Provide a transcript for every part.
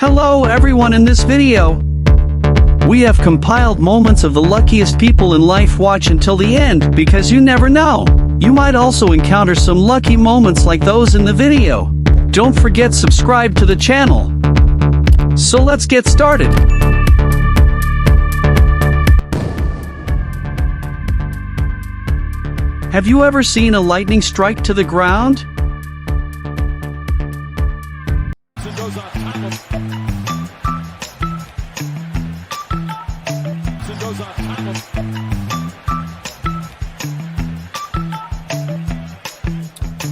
Hello everyone, in this video, we have compiled moments of the luckiest people in life. Watch until the end because you never know. You might also encounter some lucky moments like those in the video. Don't forget subscribe to the channel. So let's get started. Have you ever seen a lightning strike to the ground?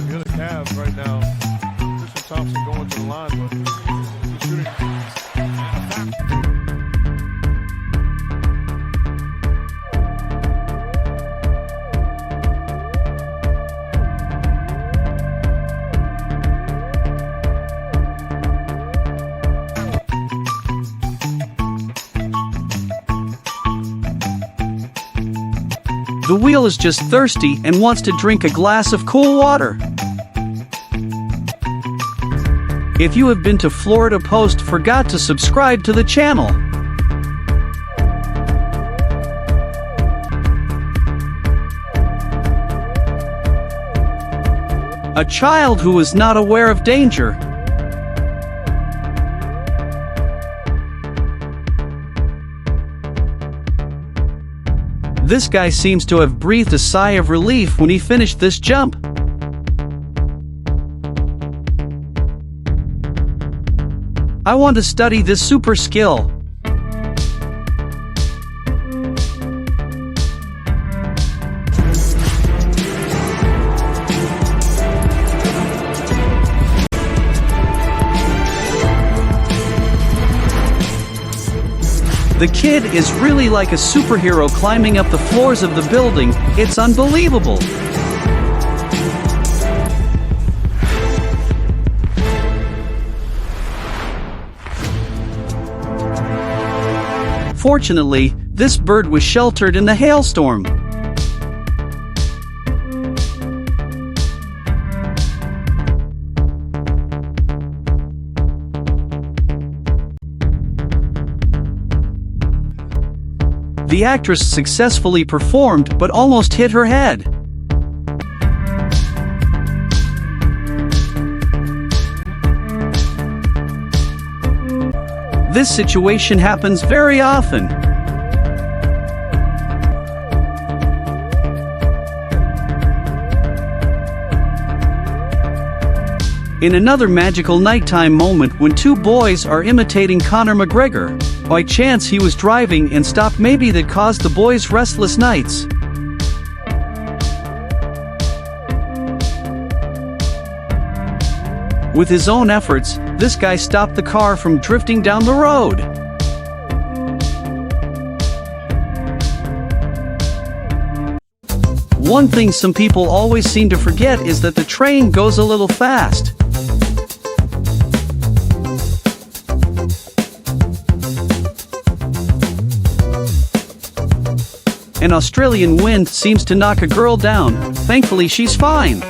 Look at the Cavs right now. Mr. Thompson going to the line, but he's shooting. The wheel is just thirsty and wants to drink a glass of cool water. If you have been to Florida Post, forgot to subscribe to the channel. A child who is not aware of danger. This guy seems to have breathed a sigh of relief when he finished this jump. I want to study this super skill. The kid is really like a superhero climbing up the floors of the building. It's unbelievable. Fortunately, this bird was sheltered in the hailstorm. The actress successfully performed but almost hit her head. This situation happens very often. In another magical nighttime moment, when two boys are imitating Conor McGregor, by chance he was driving and stopped, maybe that caused the boys' restless nights. With his own efforts, this guy stopped the car from drifting down the road. One thing some people always seem to forget is that the train goes a little fast. An Australian wind seems to knock a girl down. Thankfully, she's fine.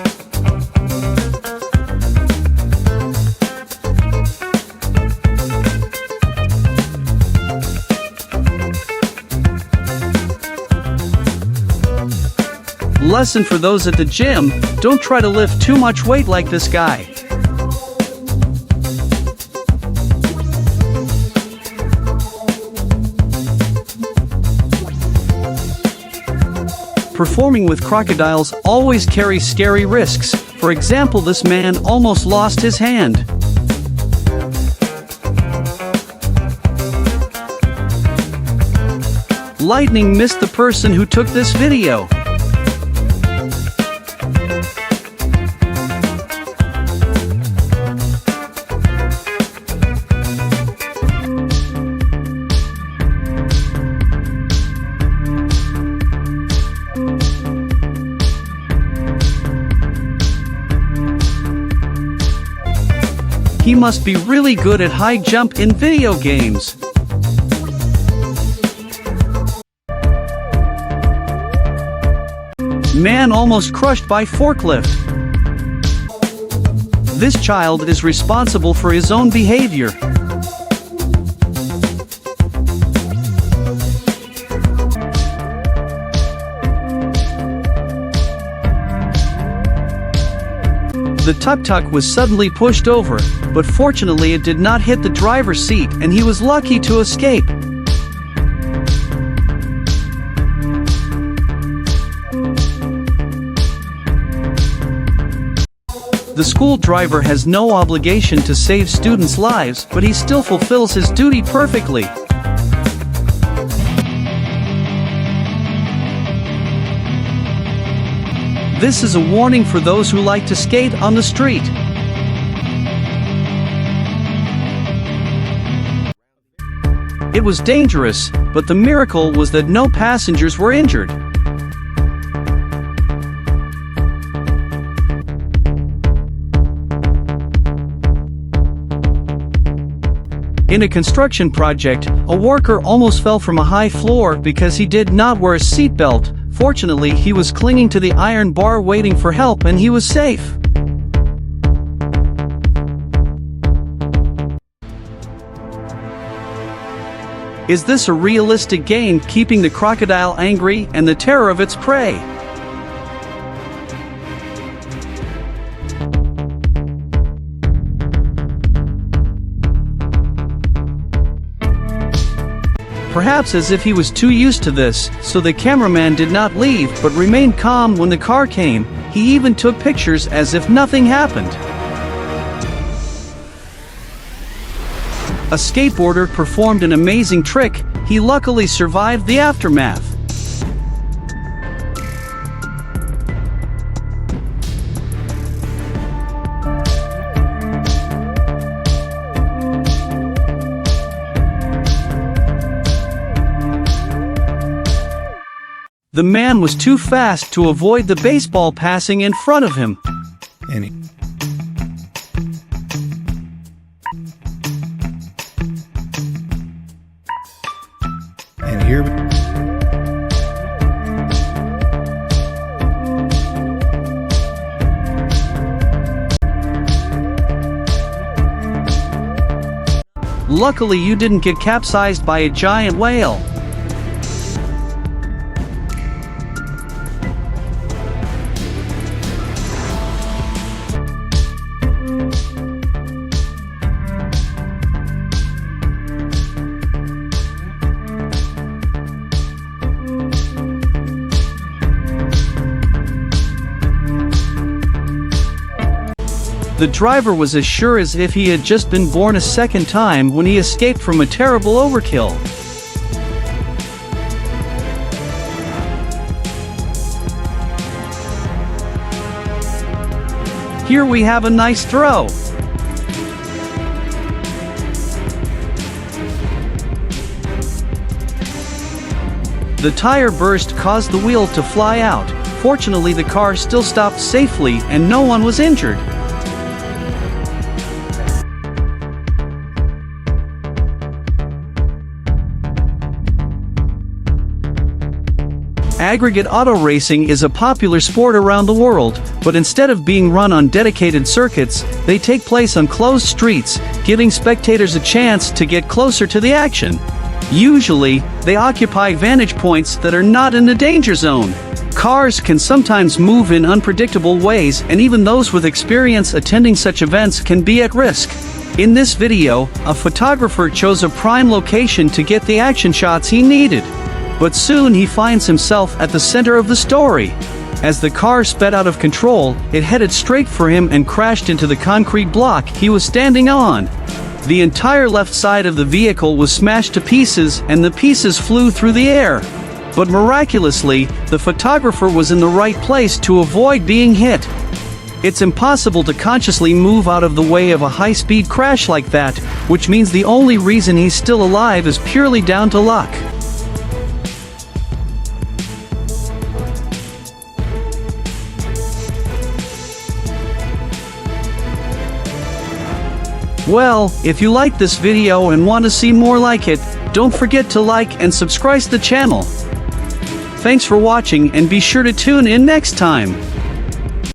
Lesson for those at the gym: don't try to lift too much weight like this guy. Performing with crocodiles always carries scary risks. For example, this man almost lost his hand. Lightning missed the person who took this video. He must be really good at high jump in video games. Man almost crushed by forklift. This child is responsible for his own behavior. The tuk-tuk was suddenly pushed over, but fortunately it did not hit the driver's seat and he was lucky to escape. The school driver has no obligation to save students' lives, but he still fulfills his duty perfectly. This is a warning for those who like to skate on the street. It was dangerous, but the miracle was that no passengers were injured. In a construction project, a worker almost fell from a high floor because he did not wear a seatbelt. Fortunately, he was clinging to the iron bar waiting for help and he was safe. Is this a realistic game, keeping the crocodile angry and the terror of its prey? Perhaps as if he was too used to this, so the cameraman did not leave but remained calm when the car came. He even took pictures as if nothing happened. A skateboarder performed an amazing trick. He luckily survived the aftermath. The man was too fast to avoid the baseball passing in front of him. And here Luckily you didn't get capsized by a giant whale. The driver was as sure as if he had just been born a second time when he escaped from a terrible overkill. Here we have a nice throw. The tire burst caused the wheel to fly out. Fortunately, the car still stopped safely and no one was injured. Aggregate auto racing is a popular sport around the world, but instead of being run on dedicated circuits, they take place on closed streets, giving spectators a chance to get closer to the action. Usually, they occupy vantage points that are not in the danger zone. Cars can sometimes move in unpredictable ways, and even those with experience attending such events can be at risk. In this video, a photographer chose a prime location to get the action shots he needed. But soon he finds himself at the center of the story. As the car sped out of control, it headed straight for him and crashed into the concrete block he was standing on. The entire left side of the vehicle was smashed to pieces and the pieces flew through the air. But miraculously, the photographer was in the right place to avoid being hit. It's impossible to consciously move out of the way of a high-speed crash like that, which means the only reason he's still alive is purely down to luck. Well, if you liked this video and want to see more like it, don't forget to like and subscribe to the channel. Thanks for watching and be sure to tune in next time.